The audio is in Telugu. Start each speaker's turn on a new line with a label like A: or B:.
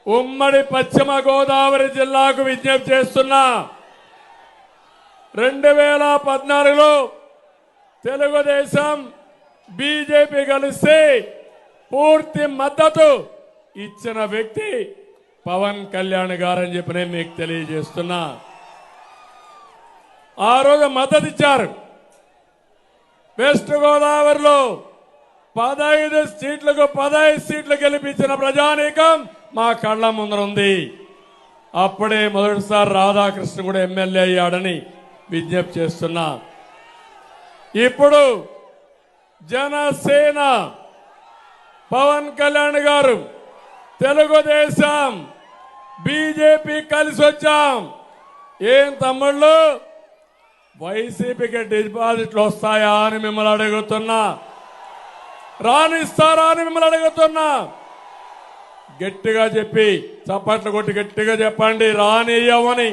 A: ఉమ్మడి పశ్చిమ గోదావరి జిల్లాకు విజ్ఞప్తి చేస్తున్నా 2014లో తెలుగుదేశం బీజేపీ కలిసి పూర్తి మద్దతు ఇచ్చిన వ్యక్తి పవన్ కళ్యాణ్ గారని చెప్పి నేను మీకు తెలియజేస్తున్నా. ఆ రోజు మద్దతు ఇచ్చారు. వెస్ట్ గోదావరిలో 15 సీట్లకు 15 సీట్లు గెలిపించిన ప్రజానీకం మా కళ్ళ ముందర ఉంది. అప్పుడే మొదటిసారి రాధాకృష్ణ కూడా ఎమ్మెల్యే అయ్యాడని విజ్ఞప్తి చేస్తున్నా. ఇప్పుడు జనసేన పవన్ కళ్యాణ్ గారు తెలుగుదేశం బీజేపీ కలిసి వచ్చాం. ఏం తమ్ముళ్ళు వైసీపీకి డిపాజిట్లు వస్తాయా అని మిమ్మల్ని అడుగుతున్నా, రానిస్తారా అని మిమ్మల్ని అడుగుతున్నా. గట్టిగా చెప్పి చప్పట్లు కొట్టి గట్టిగా చెప్పండి రానియ్యమని.